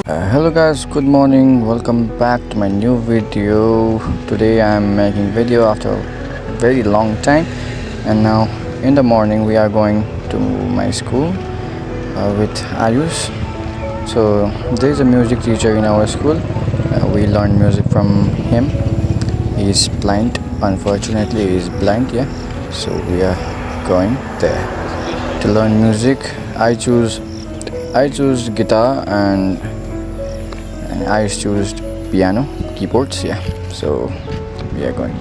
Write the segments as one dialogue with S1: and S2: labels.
S1: Hello guys, good morning. Welcome back to my new video. Today I am making video after a very long time, and now in the morning we are going to my school with Ayush. So there is a music teacher in our school. We learn music from him. He is blind. Unfortunately, he is blind. Yeah. So we are going there to learn music. I choose guitar and I choose piano, keyboards, yeah. So we are going.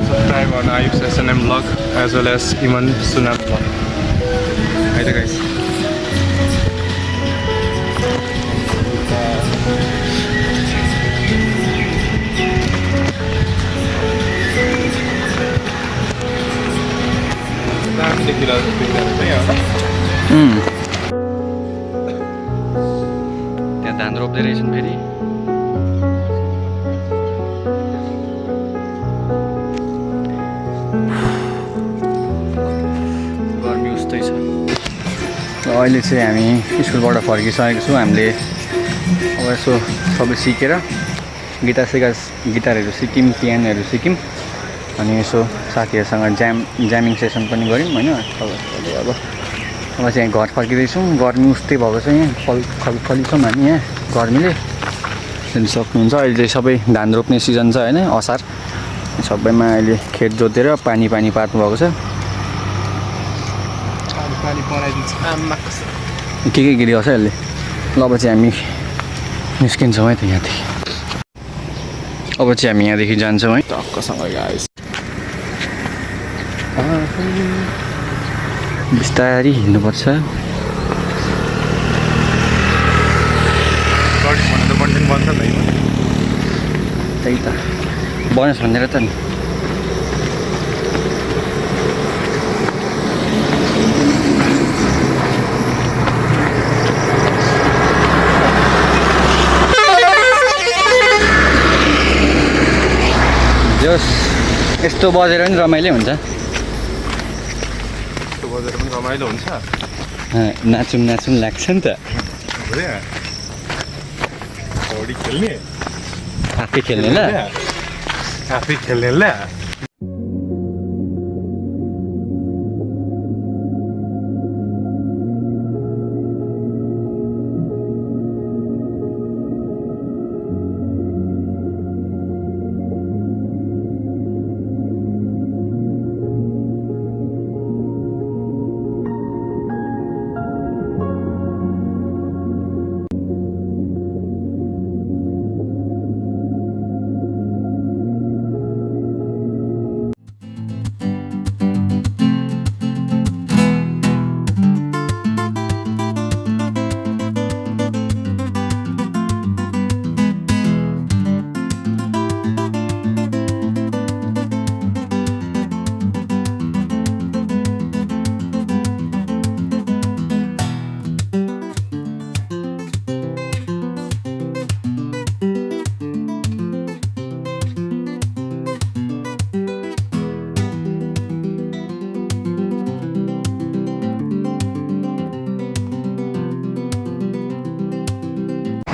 S2: Subscribe on Ayush SNM vlog as well as Iman Sunat vlog. Hi there guys.
S1: त्यहाँ धान रोप्दै रहेछन् फेरि गर्मी उस्तै छ। अहिले चाहिँ हामी स्कुलबाट फर्किसकेको छौँ। हामीले अब यसो सबै सिकेर गिटारहरू सिक्यौँ, पियानोहरू सिक्यौँ, अनि यसो साथीहरूसँग ज्यामिङ सेसन पनि गऱ्यौँ होइन। अब चाहिँ घर फर्किँदैछौँ। गर्मी उस्तै भएको छ यहाँ, खलिछौँ हामी यहाँ गर्मीले हेर्नु सक्नुहुन्छ। अहिले चाहिँ सबै धान रोप्ने सिजन छ होइन, असार। सबैमा अहिले खेत जोतेर पानी पार्नु भएको छ। के गिरिरहेको छ यसले। ल अब चाहिँ हामी निस्किन्छौँ है त यहाँदेखि। अब चाहिँ हामी यहाँदेखि जान्छौँ है टक्कसँग गाइस। बिस्तारी हिँड्नुपर्छ। त्यही त बनोस् भनेर त नि। जोस् यस्तो बजेर पनि रमाइलो हुन्छ।
S2: यस्तो बजेर पनि रमाइलो हुन्छ।
S1: नाचुम लाग्छ नि त।
S2: पौडी खेल्ने,
S1: आफै खेल्ने ल।
S2: आफै खेल्ने ल।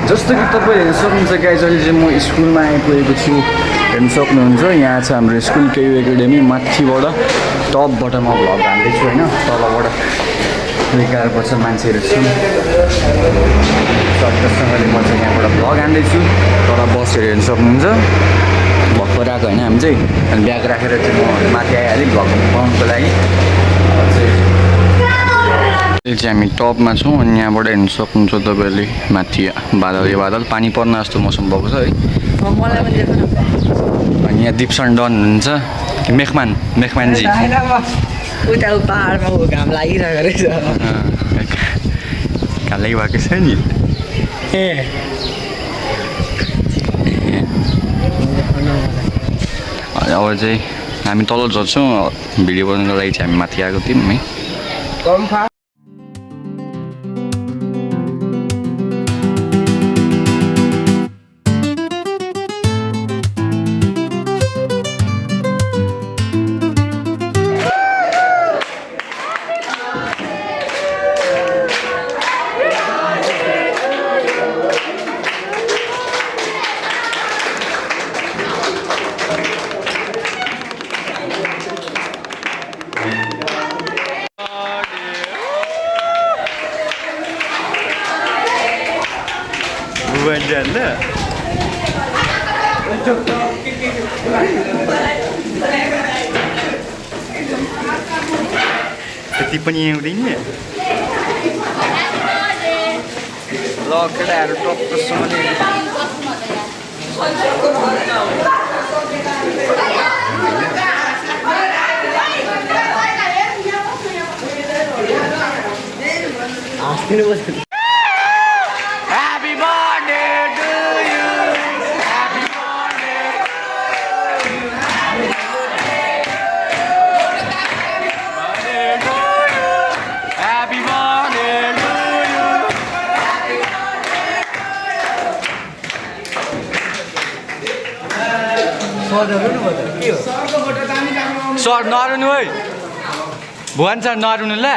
S2: जस्तो कि तपाईँ हेर्न सक्नुहुन्छ गाइज, अहिले चाहिँ म स्कुलमा आइपुगेको छु। हेर्न सक्नुहुन्छ यहाँ छ हाम्रो स्कुल केयु एकाडेमी। माथिबाट टपबाट म भ्लग हान्दैछु होइन। तलबाट रिकाएर बस्छ मान्छेहरू छन्। सटसँगले म चाहिँ यहाँबाट भ्लग हान्दैछु। तर बसहरू हेर्न सक्नुहुन्छ भर्खर आएको होइन हामी चाहिँ। अनि ब्याग राखेर चाहिँ म माथि आइहालेँ भ्लग बनाउनुको लागि। अहिले चाहिँ हामी टपमा छौँ अनि यहाँबाट हेर्नु सक्नुहुन्छ तपाईँले माथि बादल यो बादल पानी पर्न जस्तो मौसम भएको छ है। अनि यहाँ दिप्सन डन हुनुहुन्छ मेखमानजी
S3: उता पाहाडमा घाम लागिरहेको रहेछ
S2: घाम लागिरहेको छ नि। अब चाहिँ हामी तल झर्छौँ भिडियो बनाउनको लागि चाहिँ हामी माथि आएको थियौँ है। त्यति पनि आउँदैन ल केटाहरू टक्कसँगले सर नरुनु है भुवन सर नरुनु ल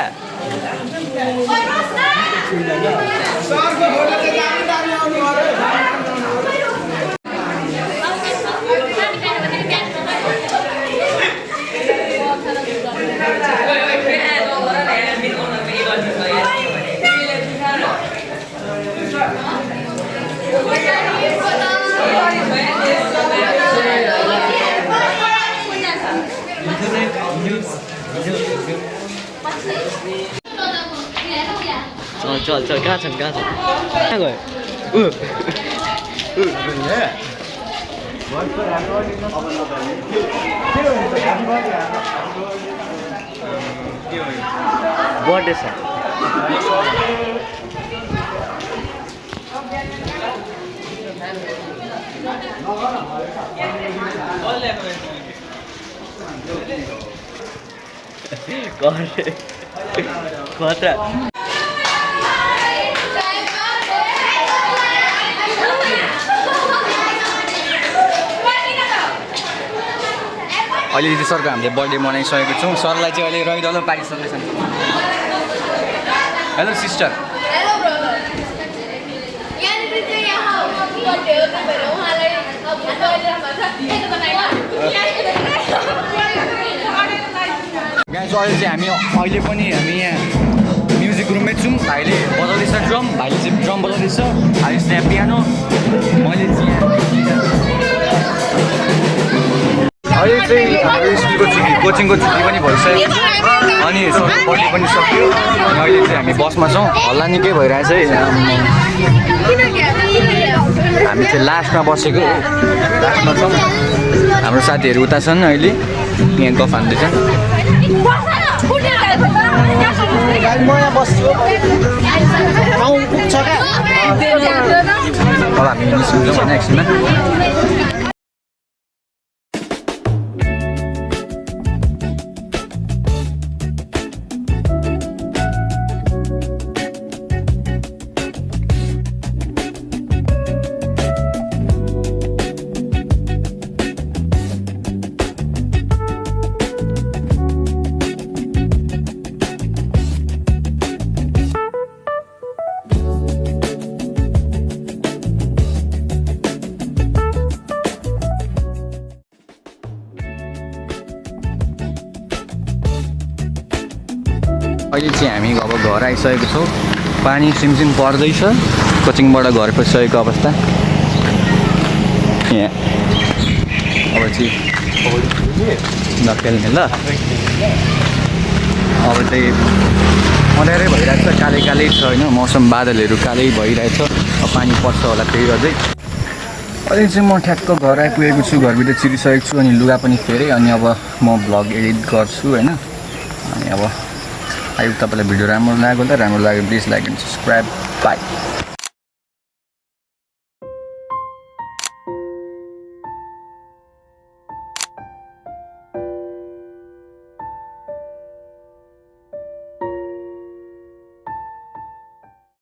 S3: चल कहाँ छन् कहाँ गयो बर्थडे छ कता
S2: अहिले चाहिँ सरको हामीले बर्थडे मनाइसकेको छौँ। सरलाई चाहिँ अहिले रहिदलो पारिसकेको छ। Hello sister.
S4: Hello brother. यहाँनिर चाहिँ यहाँ बर्थडे हो तपाईहरु उहाँलाई अब
S2: गाइस अहिले चाहिँ अहिले पनि हामी यहाँ म्युजिक रुममै छौँ। भाइले बजाउँदैछ ड्रम, भाइले चाहिँ ड्रम बजाउँदैछ, भाइले चाहिँ यहाँ पियानो, मैले चाहिँ अहिले चाहिँ हाम्रो स्कुलको छुट्टी कोचिङको छुट्टी पनि भइसक्यो अनि सरको बर्थडे पनि सक्यो। अहिले चाहिँ हामी बसमा छौँ, हल्ला निकै भइरहेछ है। हामी चाहिँ लास्टमा बसेको, लास्टमा छौँ। हाम्रो साथीहरू उता छन् अहिले यहाँ गफ हान्दैछन्। अब हामी निस्किन्छौँ होइन एकछिनमा। अहिले चाहिँ हामी अब घर आइसकेको छौँ। पानी सिमसिम पर्दैछ। कोचिङबाट घर पुगिसकेको अवस्था यहाँ। अब चाहिँ नखेल्ने ल। अब चाहिँ अँध्यारै भइरहेको छ, कालै कालै छ होइन, मौसम बादलहरू कालै भइरहेछ। अब पानी पर्छ होला फेरि अझै। अहिले चाहिँ म ठ्याक्क घर आइपुगेको छु, घरभित्र छिरिसकेको छु अनि लुगा पनि फेरेँ अनि अब म भ्लग एडिट गर्छु होइन। अनि अब आयो तपाईँलाई भिडियो राम्रो लाग्यो होला, राम्रो लाग्यो please like and subscribe, by.